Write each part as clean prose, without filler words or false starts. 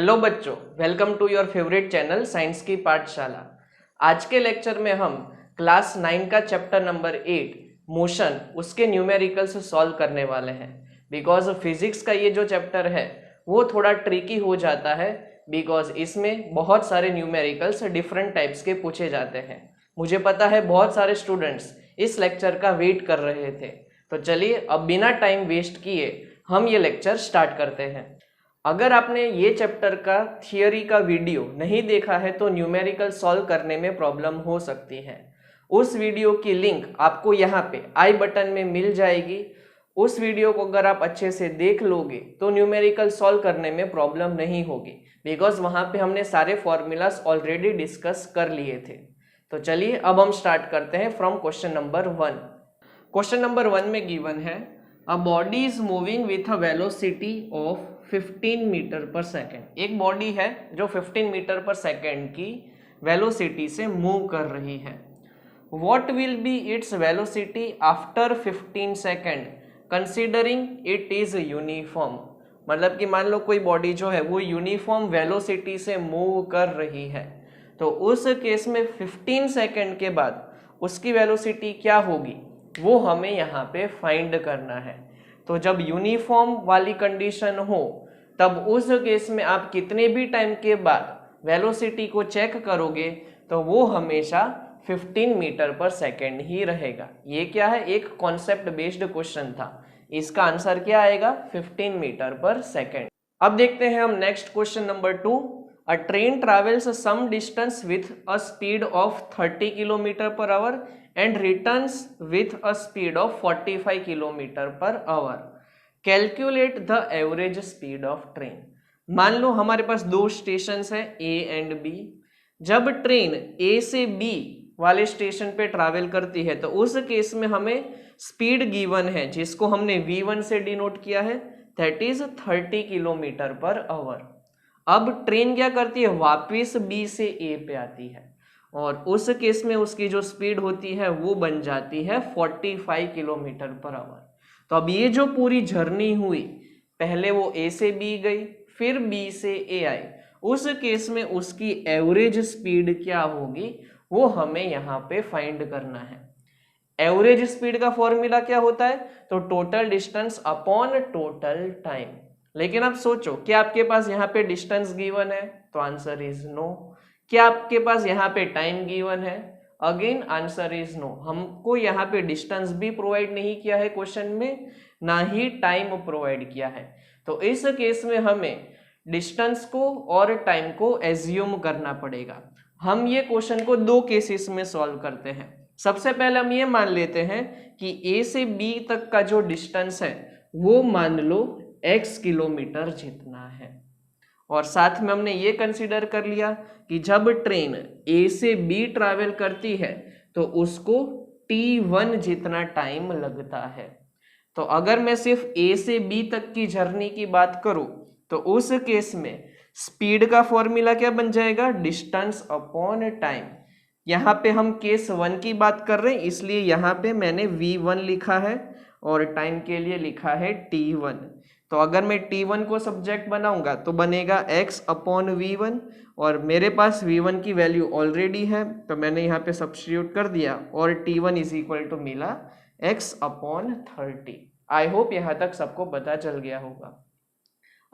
Hello बच्चों, welcome to your favourite channel science की पाठशाला। आज के लेक्चर में हम क्लास 9 का चैप्टर नंबर 8 मोशन उसके न्यूमेरिकल्स सॉल्व करने वाले हैं। बिकॉज फिजिक्स का ये जो चैप्टर है वो थोड़ा ट्रिकी हो जाता है, बिकॉज इसमें बहुत सारे न्यूमेरिकल्स डिफरेंट टाइप्स के पूछे जाते हैं। मुझे पता है बहुत सारे स्टूडेंट्स इस लेक्चर का वेट कर रहे थे, तो चलिए अब बिना टाइम वेस्ट किए हम ये लेक्चर स्टार्ट करते हैं। अगर आपने ये चैप्टर का थियोरी का वीडियो नहीं देखा है तो न्यूमेरिकल सॉल्व करने में प्रॉब्लम हो सकती है। उस वीडियो की लिंक आपको यहाँ पे आई बटन में मिल जाएगी। उस वीडियो को अगर आप अच्छे से देख लोगे तो न्यूमेरिकल सॉल्व करने में प्रॉब्लम नहीं होगी, बिकॉज वहाँ पे हमने सारे फॉर्मूलाज ऑलरेडी डिस्कस कर लिए थे। तो चलिए अब हम स्टार्ट करते हैं from question number 1। Question number 1 में गिवन है a body is moving with a velocity of 15 metre per second. एक बॉडी है जो 15 मीटर पर सेकेंड की वेलोसिटी से मूव कर रही है। What will be its velocity after 15 second considering it is uniform. मतलब कि मान लो कोई बॉडी जो है वो यूनिफॉर्म वेलोसिटी से मूव कर रही है, तो उस केस में 15 सेकेंड के बाद उसकी वेलोसिटी क्या होगी वो हमें यहाँ पे फाइंड करना है। तो जब यूनिफॉर्म वाली कंडीशन हो तब उस केस में आप कितने भी टाइम के बाद वेलोसिटी को चेक करोगे तो वो हमेशा 15 मीटर पर सेकेंड ही रहेगा। ये क्या है, एक कॉन्सेप्ट बेस्ड क्वेश्चन था। इसका आंसर क्या आएगा, 15 मीटर पर सेकेंड। अब देखते हैं हम next question number 2। A train travels some distance with a speed of 30 kilometre per hour and returns with a speed of 45 kilometre per hour. Calculate the average speed of train. मान लो हमारे पास दो station है A and B. जब train A से B वाले station पे ट्रैवल करती है तो उस केस में हमें स्पीड गिवन है जिसको हमने v1 से डिनोट किया है, that is 30 kilometre per our. अब ट्रेन क्या करती है, वापिस बी से ए पे आती है और उस केस में उसकी जो स्पीड होती है वो बन जाती है 45 किलोमीटर पर आवर। तो अब ये जो पूरी जर्नी हुई, पहले वो ए से बी गई फिर बी से ए आई, उस केस में उसकी एवरेज स्पीड क्या होगी वो हमें यहाँ पे फाइंड करना है। एवरेज स्पीड का फॉर्मूला क्या होता है, तो total distance upon total time. लेकिन आप सोचो क्या आपके पास यहाँ पे डिस्टेंस गिवन है, तो आंसर इज नो। क्या आपके पास यहाँ पे टाइम गिवन है, अगेन आंसर इज नो। हमको यहाँ पे डिस्टेंस भी प्रोवाइड नहीं किया है क्वेश्चन में, ना ही टाइम प्रोवाइड किया है। तो इस केस में हमें डिस्टेंस को और टाइम को एज्यूम करना पड़ेगा। हम ये क्वेश्चन को दो केसेस में सॉल्व करते हैं। सबसे पहले हम ये मान लेते हैं कि ए से बी तक का जो डिस्टेंस है वो मान लो x किलोमीटर जितना है, और साथ में हमने ये कंसीडर कर लिया कि जब ट्रेन ए से बी ट्रैवल करती है तो उसको t1 जितना टाइम लगता है। तो अगर मैं सिर्फ ए से बी तक की जर्नी की बात करूं तो उस केस में स्पीड का फॉर्मूला क्या बन जाएगा, डिस्टेंस अपॉन टाइम। यहाँ पे हम केस 1 की बात कर रहे हैं इसलिए यहाँ पे मैंने v1 लिखा है और टाइम के लिए लिखा है t1। तो अगर मैं t1 को सब्जेक्ट बनाऊंगा तो बनेगा x अपॉन v1, और मेरे पास v1 की वैल्यू ऑलरेडी है तो मैंने यहाँ पे सब्स्टिट्यूट कर दिया और t1 इज इक्वल टू मिला x अपॉन 30। आई होप यहाँ तक सबको पता चल गया होगा।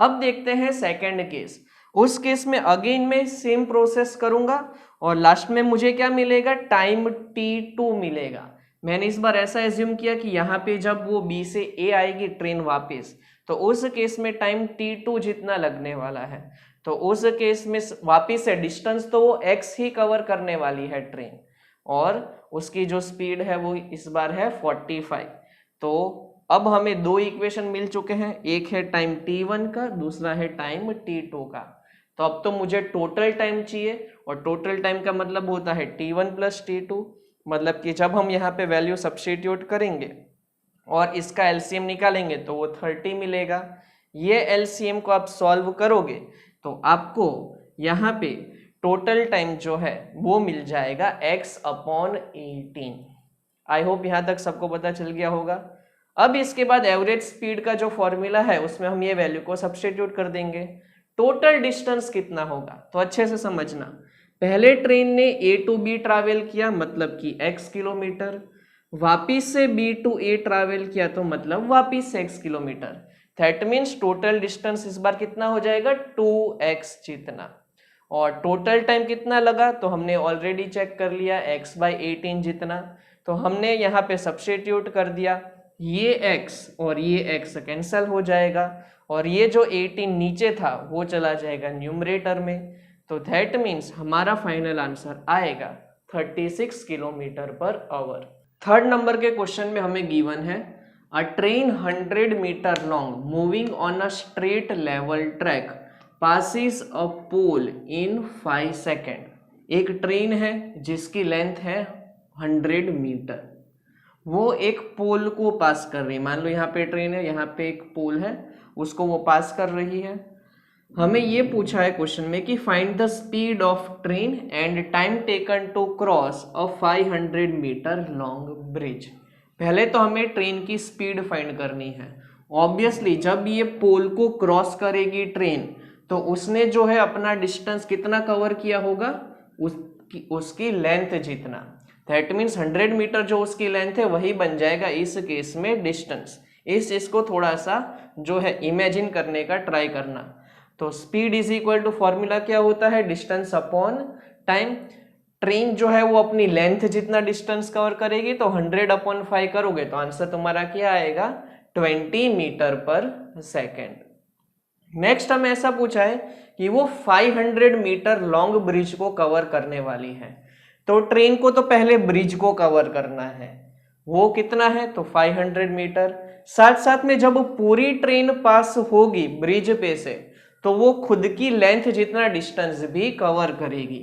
अब देखते हैं सेकेंड केस। उस केस में अगेन मैं सेम प्रोसेस करूंगा और लास्ट में मुझे क्या मिलेगा, टाइम t2 मिलेगा। मैंने इस बार ऐसा एज्यूम किया कि यहाँ पे जब वो b से a आएगी ट्रेन वापस, तो उस केस में टाइम t2 जितना लगने वाला है। तो उस केस में वापस से डिस्टेंस तो वो x ही कवर करने वाली है ट्रेन, और उसकी जो स्पीड है वो इस बार है 45। तो अब हमें दो इक्वेशन मिल चुके हैं, एक है टाइम t1 का, दूसरा है टाइम t2 का। तो अब तो मुझे टोटल टाइम चाहिए, और टोटल टाइम का मतलब होता है t1 प्लस t2। मतलब कि जब हम यहाँ पे वैल्यू सब्स्टिट्यूट करेंगे और इसका एलसीएम निकालेंगे तो वो 30 मिलेगा। ये एलसीएम को आप सॉल्व करोगे तो आपको यहाँ पे टोटल टाइम जो है वो मिल जाएगा x अपॉन 18। आई होप यहाँ तक सबको पता चल गया होगा। अब इसके बाद एवरेज स्पीड का जो फॉर्मूला है उसमें हम ये वैल्यू को सब्स्टिट्यूट कर देंगे। टोटल डिस्टेंस कितना होगा। तो अच्छे से समझना, पहले ट्रेन ने ए टू बी ट्रैवल किया मतलब कि x किलोमीटर, वापिस से बी टू ए ट्रैवल किया तो मतलब वापिस से x kilometre. That means total distance इस बार कितना हो जाएगा 2x जितना। और टोटल टाइम कितना लगा तो हमने ऑलरेडी चेक कर लिया x/18 जितना। तो हमने यहाँ पे सब्स्टिट्यूट कर दिया, ये x और ये x कैंसिल हो जाएगा और ये जो 18 नीचे था वो चला जाएगा न्यूमरेटर में। तो दैट मीन्स हमारा फाइनल आंसर आएगा 36 kilometre per hour. Third number के क्वेश्चन में हमें गिवन है a train 100 metre long moving on a straight level track passes a pole in 5 second. एक ट्रेन है जिसकी लेंथ है 100 मीटर, वो एक पोल को पास कर रही है। मान लो यहाँ पे ट्रेन है, यहाँ पे एक पोल है, उसको वो पास कर रही है। हमें ये पूछा है क्वेश्चन में कि find the speed of train and time taken to cross a 500 metre long bridge. पहले तो हमें ट्रेन की स्पीड फाइंड करनी है। ऑब्वियसली जब ये पोल को क्रॉस करेगी ट्रेन तो उसने जो है अपना डिस्टेंस कितना कवर किया होगा, उसकी लेंथ जितना। दैट मीन्स 100 मीटर जो उसकी लेंथ है वही बन जाएगा इस केस में डिस्टेंस। इस चीज को थोड़ा सा जो है इमेजिन करने का ट्राई करना। तो speed is equal to formula क्या होता है, डिस्टेंस अपॉन टाइम। ट्रेन जो है वो अपनी लेंथ जितना डिस्टेंस कवर करेगी, तो 100/5 करोगे तो आंसर तुम्हारा क्या आएगा 20 मीटर पर सेकेंड। नेक्स्ट हमें ऐसा पूछा है कि वो 500 मीटर लॉन्ग ब्रिज को कवर करने वाली है। तो ट्रेन को तो पहले ब्रिज को कवर करना है, वो कितना है तो 500 मीटर। साथ साथ में जब पूरी ट्रेन पास होगी ब्रिज पे से तो वो खुद की लेंथ जितना डिस्टेंस भी कवर करेगी।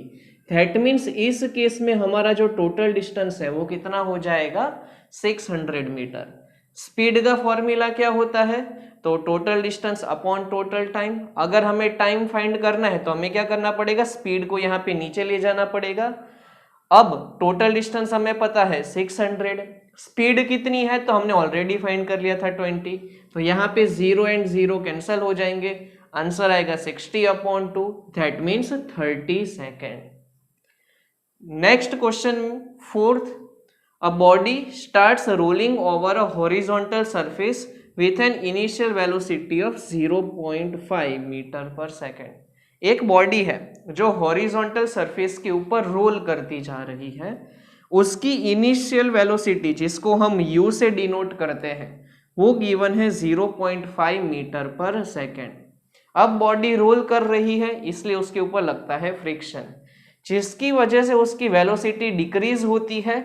दैट मीन्स इस केस में हमारा जो टोटल डिस्टेंस है वो कितना हो जाएगा 600 मीटर। स्पीड का फॉर्मूला क्या होता है, तो total distance upon total time. अगर हमें टाइम फाइंड करना है तो हमें क्या करना पड़ेगा, स्पीड को यहाँ पे नीचे ले जाना पड़ेगा। अब टोटल डिस्टेंस हमें पता है 600, स्पीड कितनी है तो हमने ऑलरेडी फाइंड कर लिया था 20। तो यहाँ पे 0 एंड 0 कैंसिल हो जाएंगे, आंसर आएगा 60/2, that means 30 second. Next question fourth, a body starts rolling over a horizontal surface with an initial velocity of 0.5 metre per second. एक बॉडी है जो हॉरिजॉन्टल सरफेस के ऊपर रोल करती जा रही है, उसकी इनिशियल वेलोसिटी जिसको हम u से डिनोट करते हैं वो गिवन है 0.5 मीटर पर सेकेंड। अब बॉडी रोल कर रही है इसलिए उसके ऊपर लगता है फ्रिक्शन, जिसकी वजह से उसकी वेलोसिटी डिक्रीज होती है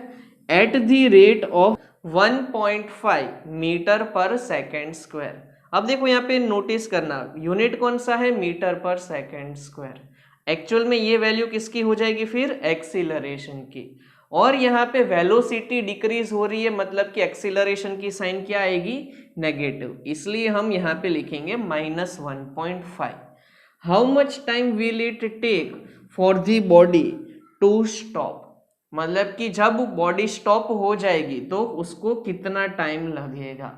at the rate of 1.5 metre per second square. अब देखो यहाँ पे नोटिस करना, यूनिट कौन सा है, metre per second square. Actual में ये वैल्यू किसकी हो जाएगी फिर, एक्सीलरेशन की। और यहाँ पे वेलोसिटी डिक्रीज हो रही है मतलब कि एक्सीलरेशन की साइन क्या आएगी, नेगेटिव, इसलिए हम यहाँ पे लिखेंगे -1.5। How much time will it take for the body to stop, मतलब कि जब बॉडी स्टॉप हो जाएगी तो उसको कितना टाइम लगेगा,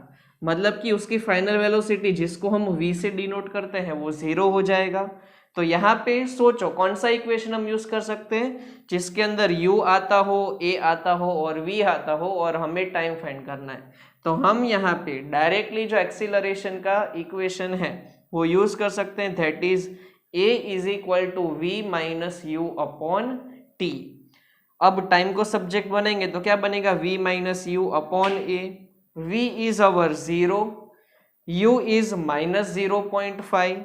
मतलब कि उसकी फाइनल वेलोसिटी जिसको हम v से डिनोट करते हैं वो 0 हो जाएगा। तो यहाँ पे सोचो कौन सा इक्वेशन हम यूज कर सकते हैं जिसके अंदर u आता हो, a आता हो और v आता हो और हमें टाइम फाइंड करना है। तो हम यहाँ पे डायरेक्टली जो एक्सीलरेशन का इक्वेशन है वो यूज कर सकते हैं, that is a is equal to v minus u upon t. अब टाइम को सब्जेक्ट बनेंगे तो क्या बनेगा, v minus u upon a. v is our 0, u is -0.5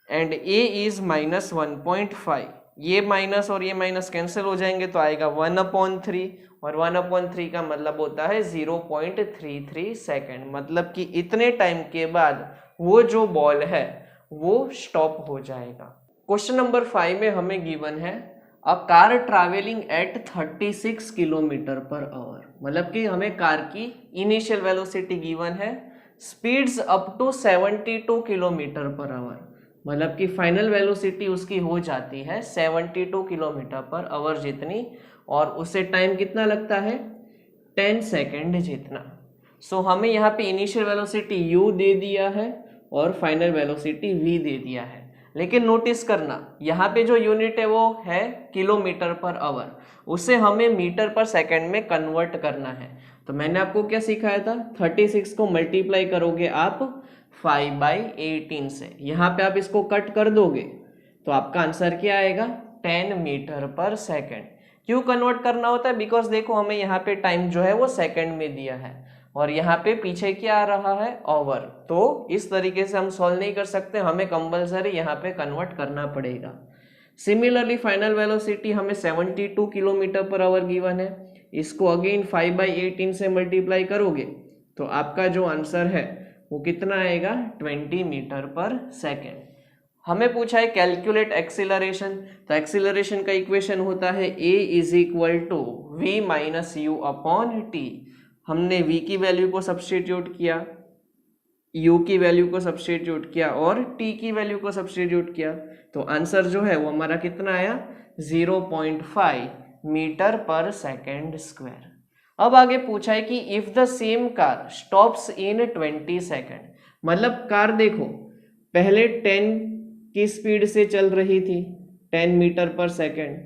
and a is -1.5। ये माइनस और ये माइनस कैंसिल हो जाएंगे तो आएगा 1/3 और 1/3 का मतलब होता है 0.33 सेकेंड। मतलब कि इतने टाइम के बाद वो जो बॉल है वो स्टॉप हो जाएगा। क्वेश्चन नंबर 5 में हमें गिवन है a car travelling at 36 kilometre per hour, मतलब कि हमें कार की इनिशियल वेलोसिटी गिवन है, speeds up to 72 kilometre per hour, मतलब कि फाइनल वेलोसिटी उसकी हो जाती है 72 किलोमीटर पर आवर जितनी, और उसे टाइम कितना लगता है 10 सेकेंड जितना। सो हमें यहाँ पे इनिशियल वेलोसिटी u दे दिया है और फाइनल वेलोसिटी v दे दिया है। लेकिन नोटिस करना यहाँ पे जो यूनिट है वो है किलोमीटर पर आवर, उसे हमें मीटर पर सेकंड में कन्वर्ट करना है। तो मैंने आपको क्या सिखाया था, 36 को मल्टीप्लाई करोगे आप 5/18 से, यहाँ पे आप इसको कट कर दोगे तो आपका आंसर क्या आएगा, 10 मीटर पर सेकंड। क्यों कन्वर्ट करना होता है, बिकॉज देखो हमें यहाँ पे टाइम जो है वो सेकंड में दिया है और यहाँ पे पीछे क्या आ रहा है, आवर। तो इस तरीके से हम सॉल्व नहीं कर सकते, हमें कंपलसरी यहाँ पे कन्वर्ट करना पड़ेगा। सिमिलरली फाइनल वेलोसिटी हमें 72 किलोमीटर पर आवर गिवन है, इसको अगेन 5/18 से मल्टीप्लाई करोगे तो आपका जो आंसर है वो कितना आएगा, 20 मीटर पर सेकेंड। हमें पूछा है कैलकुलेट एक्सीलरेशन, तो एक्सीलरेशन का इक्वेशन होता है a = v - u upon t। हमने v की वैल्यू को सब्स्टिट्यूट किया, u की वैल्यू को सब्स्टिट्यूट किया और t की वैल्यू को सब्स्टिट्यूट किया, तो आंसर जो है वो हमारा कितना आया, 0.5 मीटर पर सेकेंड स्क्वायर। अब आगे पूछा है कि if the same car stops in 20 second, मतलब कार देखो पहले 10 की स्पीड से चल रही थी 10 मीटर पर सेकेंड,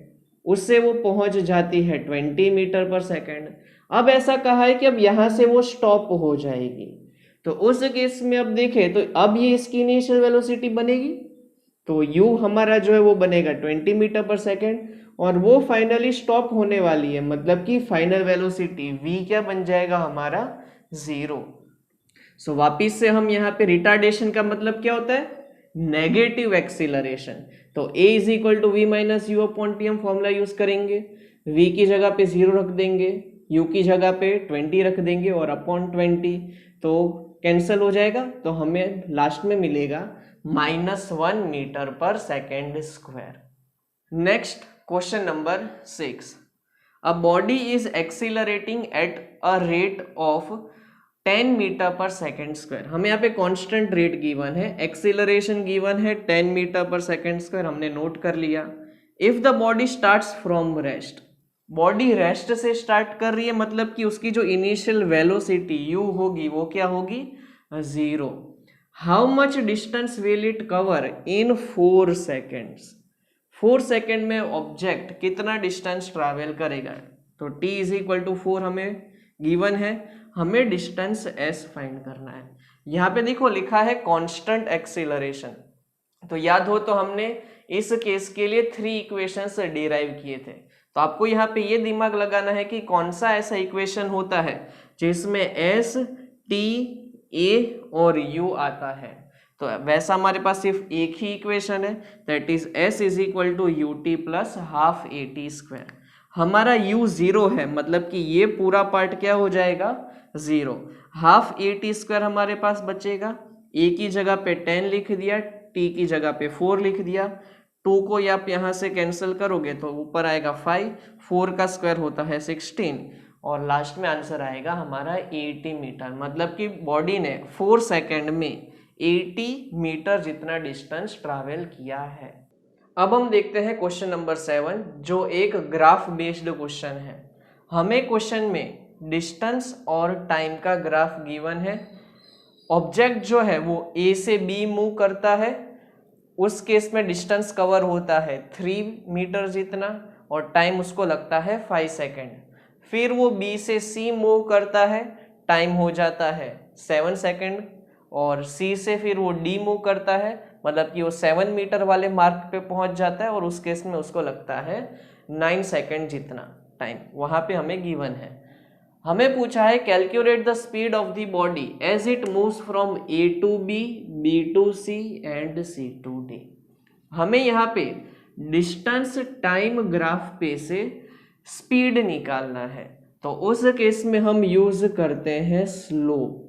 उससे वो पहुंच जाती है 20 मीटर पर सेकेंड। अब ऐसा कहा है कि अब यहां से वो स्टॉप हो जाएगी, तो उस केस में अब देखें तो अब ये इसकी इनिशियल वेलोसिटी बनेगी, तो u हमारा जो है वो बनेगा 20 मीटर पर सेकेंड और वो फाइनली स्टॉप होने वाली है, मतलब कि फाइनल वेलोसिटी v क्या बन जाएगा हमारा, 0। सो वापिस से हम यहाँ पे रिटार्डेशन का मतलब क्या होता है, नेगेटिव एक्सीलरेशन। तो a = v - u upon t हम फॉर्मूला यूज करेंगे, v की जगह पे 0 रख देंगे, u की जगह पे 20 रख देंगे और अपॉन 20, तो कैंसिल हो जाएगा, तो हमें लास्ट में मिलेगा -1 metre per second square. Next question number 6, a body is accelerating at a rate of 10 metre per second square. हमें यहाँ पे कांस्टेंट रेट गिवन है, एक्सीलरेशन गिवन है 10 मीटर पर सेकेंड स्क्वायर, हमने नोट कर लिया। If the body starts from rest, body rest से start कर रही है, मतलब कि उसकी जो इनिशियल वेलोसिटी u होगी वो क्या होगी, 0। How much distance will it cover in 4 seconds, 4 second में ऑब्जेक्ट कितना डिस्टेंस ट्रैवल करेगा, तो t = 4 हमें गिवन है, हमें डिस्टेंस s फाइंड करना है। यहाँ पे देखो लिखा है कांस्टेंट एक्सीलरेशन, तो याद हो तो हमने इस केस के लिए 3 इक्वेशंस डिराइव किए थे, तो आपको यहाँ पे ये दिमाग लगाना है कि कौन सा ऐसा इक्वेशन होता है जिसमें s, t, a और u आता है। तो वैसा हमारे पास सिर्फ एक ही इक्वेशन है, that is s = ut + half at²। हमारा u 0 है, मतलब कि ये पूरा पार्ट क्या हो जाएगा, 0। हाफ at² हमारे पास बचेगा, a की जगह पे 10 लिख दिया, t की जगह पे 4 लिख दिया, 2 को आप यहाँ से कैंसिल करोगे तो ऊपर आएगा 5, 4 का स्क्वायर होता है 16 और लास्ट में आंसर आएगा हमारा 80 मीटर, मतलब कि बॉडी ने 4 सेकेंड में 80 मीटर जितना डिस्टेंस ट्रैवल किया है। अब हम देखते हैं क्वेश्चन नंबर 7, जो एक ग्राफ बेस्ड क्वेश्चन है। हमें क्वेश्चन में डिस्टेंस और टाइम का ग्राफ गिवन है, ऑब्जेक्ट जो है वो A से B मूव करता है, उस केस में डिस्टेंस कवर होता है 3 मीटर जितना और टाइम उसको लगता है 5 सेकेंड। फिर वो B से C मूव करता है, टाइम हो जाता है 7 सेकेंड और C से फिर वो D मूव करता है, मतलब कि वो 7 मीटर वाले मार्क पे पहुंच जाता है और उस केस में उसको लगता है 9 सेकेंड जितना टाइम, वहां पे हमें गिवन है। हमें पूछा है calculate the speed of the body as it moves from A to B, B to C and C to D। हमें यहाँ पे डिस्टेंस टाइम ग्राफ पे से स्पीड निकालना है, तो उस केस में हम यूज करते हैं स्लोप।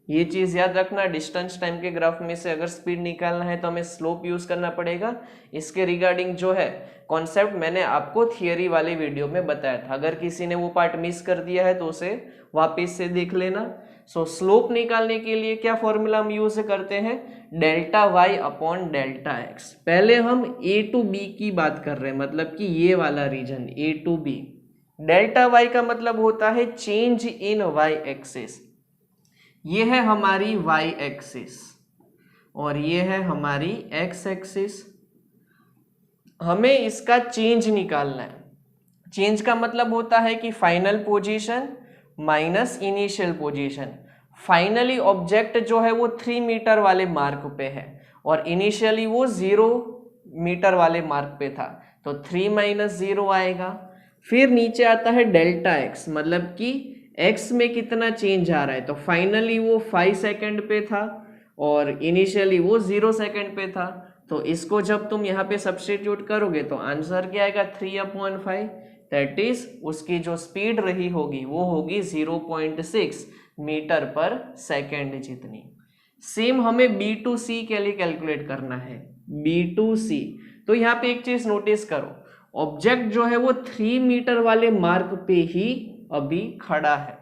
ये चीज याद रखना, डिस्टेंस टाइम के ग्राफ में से अगर स्पीड निकालना है तो हमें स्लोप यूज करना पड़ेगा। इसके रिगार्डिंग जो है कॉन्सेप्ट मैंने आपको थियरी वाले वीडियो में बताया था, अगर किसी ने वो पार्ट मिस कर दिया है तो उसे वापस से देख लेना। सो स्लोप निकालने के लिए क्या फॉर्मूला हम यूज करते हैं, delta y upon delta x. पहले हम A to B की बात कर रहे हैं, मतलब कि ये वाला region A to B। Delta y का मतलब होता है चेंज इन वाई एक्सिस, ये है हमारी वाई एक्सिस। और ये है हमारी एक्स एक्सिस। हमें इसका चेंज निकालना है। चेंज का मतलब होता है कि final position minus initial position. Finally object जो है वो 3 मीटर वाले मार्क पे है और इनिशियली वो 0 मीटर वाले मार्क पे था, तो 3 माइनस 0 आएगा। फिर नीचे आता है डेल्टा एक्स, मतलब कि एक्स में कितना चेंज आ रहा है। तो फाइनली वो 5 सेकेंड पे था और इनिशियली वो 0 सेकेंड पे था। तो इसको जब तुम यहाँ पे सब्स्टिट्यूट करोगे तो आंसर क्या आएगा, 3/5। दैट इज उसकी जो स्पीड रही होगी वो होगी 0.6 मीटर पर सेकेंड जितनी। सेम हमें B2C के लिए कैलकुलेट करना है। B2C, तो यहाँ पे एक चीज नोटिस करो, ऑब्जेक्ट जो है वो 3 मीटर वाले मार्क पे ही अभी खड़ा है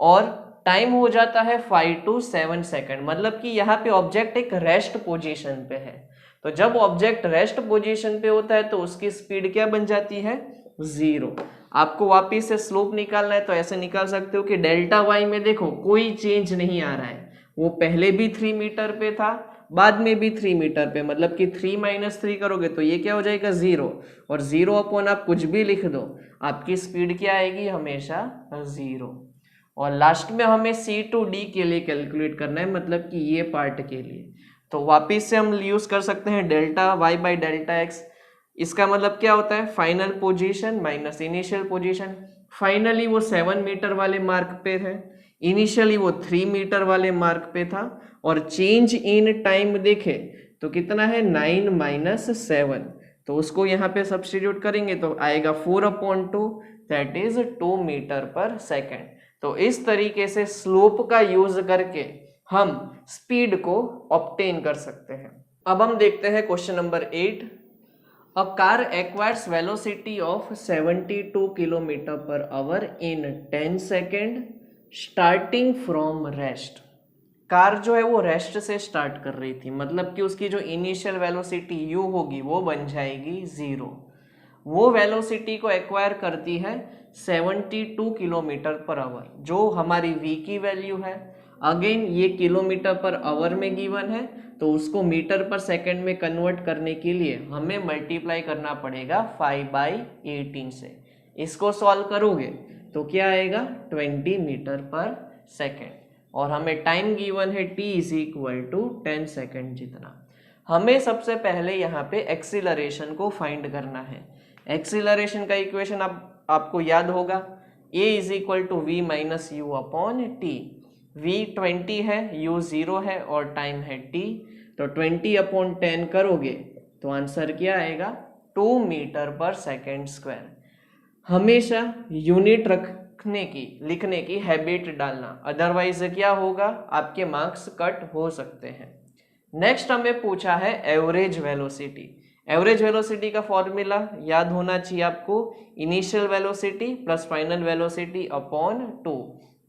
और टाइम हो जाता है 5 to 7 सेकेंड, मतलब कि यहाँ पे ऑब्जेक्ट एक रेस्ट पोजीशन पे है। तो जब ऑब्जेक्ट रेस्ट पोजीशन पे होता है तो उसकी स्पीड क्या बन जाती है, 0। आपको वापिस से स्लोप निकालना है तो ऐसे निकाल सकते हो कि डेल्टा वाई में देखो कोई चेंज नहीं आ रहा है, वो पहले भी 3 मीटर पे था, बाद में भी 3 मीटर पे, मतलब कि 3 माइनस 3 करोगे तो ये क्या हो जाएगा, 0। और 0 अपॉन आप कुछ भी लिख दो, आपकी स्पीड क्या आएगी, हमेशा 0। और लास्ट में हमें C to D के लिए कैलकुलेट करना है, मतलब कि ये पार्ट के लिए। तो वापिस से हम यूज कर सकते हैं delta y by delta x. इसका मतलब क्या होता है, final position minus initial position. Finally वो 7 मीटर वाले मार्क पे है, इनिशियली वो 3 मीटर वाले मार्क पे था, और चेंज इन टाइम देखे तो कितना है, 9 माइनस 7। तो उसको यहाँ पे सब्स्टिट्यूट करेंगे तो आएगा 4/2, that is 2 metre per second. तो इस तरीके से स्लोप का यूज करके हम स्पीड को ऑब्टेन कर सकते हैं। अब हम देखते हैं question number 8। A car acquires velocity of 72 km per hour in 10 second starting from rest. Car जो है वो रेस्ट से स्टार्ट कर रही थी, मतलब कि उसकी जो इनिशियल वेलोसिटी u होगी वो बन जाएगी 0। वो वेलोसिटी को एक्वायर करती है 72 किलोमीटर पर आवर, जो हमारी v की वैल्यू है। अगेन ये किलोमीटर पर आवर में गिवन है, तो उसको मीटर पर सेकंड में कन्वर्ट करने के लिए हमें मल्टीप्लाई करना पड़ेगा 5/18 से। इसको सॉल्व करोगे तो क्या आएगा, 20 मीटर पर सेकंड। और हमें टाइम गिवन है t is equal to 10 second जितना। हमें सबसे पहले यहाँ पे एक्सीलरेशन को फाइंड करना है। एक्सीलरेशन का इक्वेशन आपको याद होगा, a is equal to v minus u upon t. v 20 है, u 0 है और टाइम है t, तो 20/10 करोगे तो आंसर क्या आएगा, 2 मीटर पर सेकेंड स्क्वायर। हमेशा यूनिट लिखने की हैबिट डालना, अदरवाइज क्या होगा, आपके मार्क्स कट हो सकते हैं। नेक्स्ट हमें पूछा है एवरेज वेलोसिटी। एवरेज वेलोसिटी का फॉर्मूला याद होना चाहिए आपको, initial velocity plus final velocity upon 2।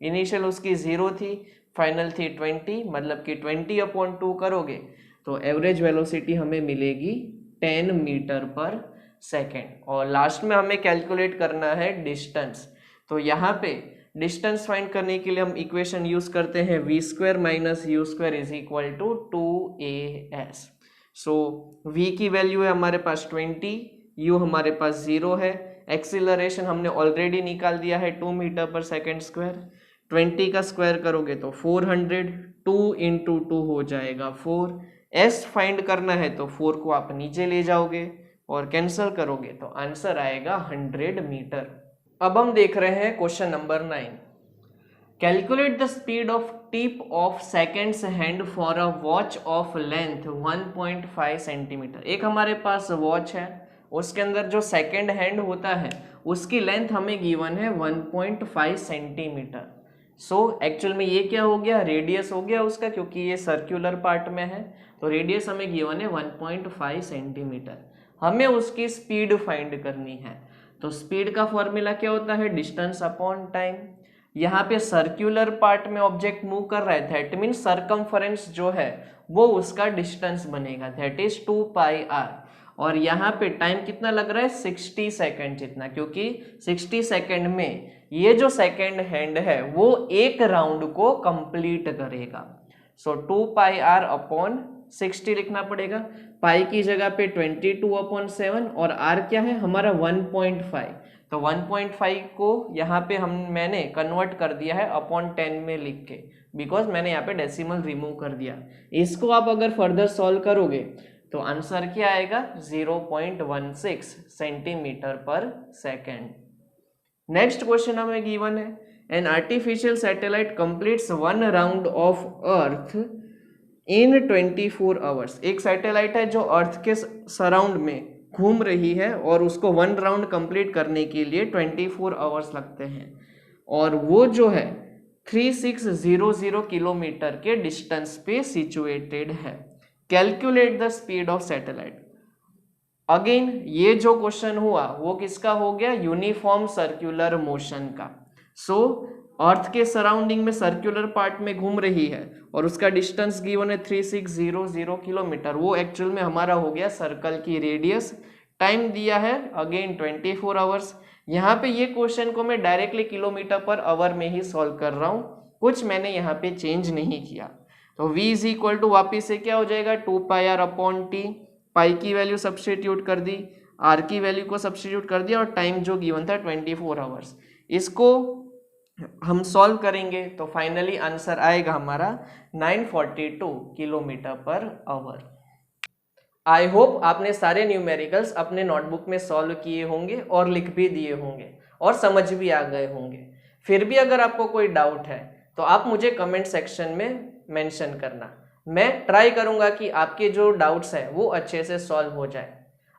Initial उसकी 0 थी, फाइनल थी 20, मतलब कि 20/2 करोगे तो एवरेज वेलोसिटी हमें मिलेगी 10 मीटर पर सेकेंड। और लास्ट में हमें कैलकुलेट करना है डिस्टेंस। तो यहाँ पे डिस्टेंस फाइंड करने के लिए हम इक्वेशन यूज करते हैं v² minus u² is equal to 2as। So v की वैल्यू है हमारे पास 20, u हमारे पास 0 है, एक्सीलरेशन हमने ऑलरेडी निकाल दिया है 2 मीटर पर सेकेंड स्क्वायर। 20 का स्क्वायर करोगे तो 400, 2 इंटू 2 हो जाएगा 4। s फाइंड करना है तो 4 को आप नीचे ले जाओगे और कैंसिल करोगे तो आंसर आएगा 100 मीटर। अब हम देख रहे हैं question number 9। Calculate the speed of tip of seconds hand for a watch of length 1.5 centimetre. एक हमारे पास वॉच है, उसके अंदर जो सेकेंड हैंड होता है उसकी लेंथ हमें गिवन है 1.5 सेंटीमीटर। सो एक्चुअल में ये क्या हो गया, रेडियस हो गया उसका, क्योंकि ये सर्कुलर पार्ट में है तो रेडियस हमें गिवन है 1.5 सेंटीमीटर। हमें उसकी स्पीड फाइंड करनी है। तो स्पीड का फॉर्मूला क्या होता है, डिस्टेंस अपॉन टाइम। यहाँ पे सर्कुलर पार्ट में ऑब्जेक्ट मूव कर रहा है, दैट मीन सरकमफरेंस जो है वो उसका डिस्टेंस बनेगा, दैट इज 2πr। और यहाँ पे टाइम कितना लग रहा है, 60 सेकेंड जितना, क्योंकि 60 सेकेंड में ये जो सेकेंड हैंड है वो एक राउंड को कंप्लीट करेगा। सो 2πr अपॉन 60 लिखना पड़ेगा। पाई की जगह पे 22/7 और आर क्या है हमारा 1.5, तो 1.5 को यहाँ पे मैंने कन्वर्ट कर दिया है अपॉन 10 में लिख के, बिकॉज मैंने यहाँ पे डेसिमल रिमूव कर दिया। इसको आप अगर फर्दर सॉल्व करोगे तो आंसर क्या आएगा 0.16 सेंटीमीटर पर सेकेंड। नेक्स्ट क्वेश्चन हमें गिवन है, an artificial satellite completes 1 round of earth in 24 hours. एक सैटेलाइट है जो अर्थ के सराउंड में घूम रही है और उसको 1 राउंड कंप्लीट करने के लिए 24 आवर्स लगते हैं, और वो जो है 3600 किलोमीटर के डिस्टेंस पे सिचुएटेड है। Calculate the speed of satellite. Again ये जो क्वेश्चन हुआ वो किसका हो गया, यूनिफॉर्म सर्कुलर मोशन का। सो अर्थ के सराउंडिंग में सर्कुलर पार्ट में घूम रही है और उसका डिस्टेंस गिवन है 3600 किलोमीटर, वो एक्चुअल में हमारा हो गया सर्कल की रेडियस। टाइम दिया है अगेन 24 आवर्स। यहाँ पे ये क्वेश्चन को मैं डायरेक्टली किलोमीटर पर आवर में ही सॉल्व कर रहा हूँ, कुछ मैंने यहाँ पे चेंज नहीं किया। तो v इज इक्वल टू वापिस से क्या हो जाएगा 2πr/t, पाई की वैल्यू सब्स्टिट्यूट कर दी, आर की वैल्यू को सब्स्टिट्यूट कर दिया और टाइम जो गिवन था 24 आवर्स। इसको हम सॉल्व करेंगे तो फाइनली आंसर आएगा हमारा 942 kilometre per our. I hope आपने सारे न्यूमेरिकल्स अपने नोटबुक में सॉल्व किए होंगे और लिख भी दिए होंगे और समझ भी आ गए होंगे। फिर भी अगर आपको कोई डाउट है तो आप मुझे कमेंट सेक्शन में मेंशन करना, मैं ट्राई करूंगा कि आपके जो डाउट्स हैं वो अच्छे से सॉल्व हो जाए।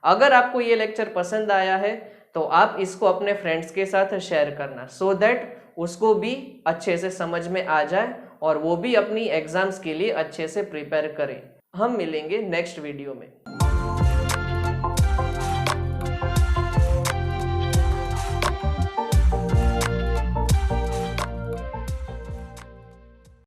अगर आपको ये लेक्चर पसंद आया है तो आप इसको अपने फ्रेंड्स के साथ शेयर करना, सो दैट उसको भी अच्छे से समझ में आ जाए और वो भी अपनी एग्जाम्स के लिए अच्छे से प्रिपेयर करें। हम मिलेंगे नेक्स्ट वीडियो में।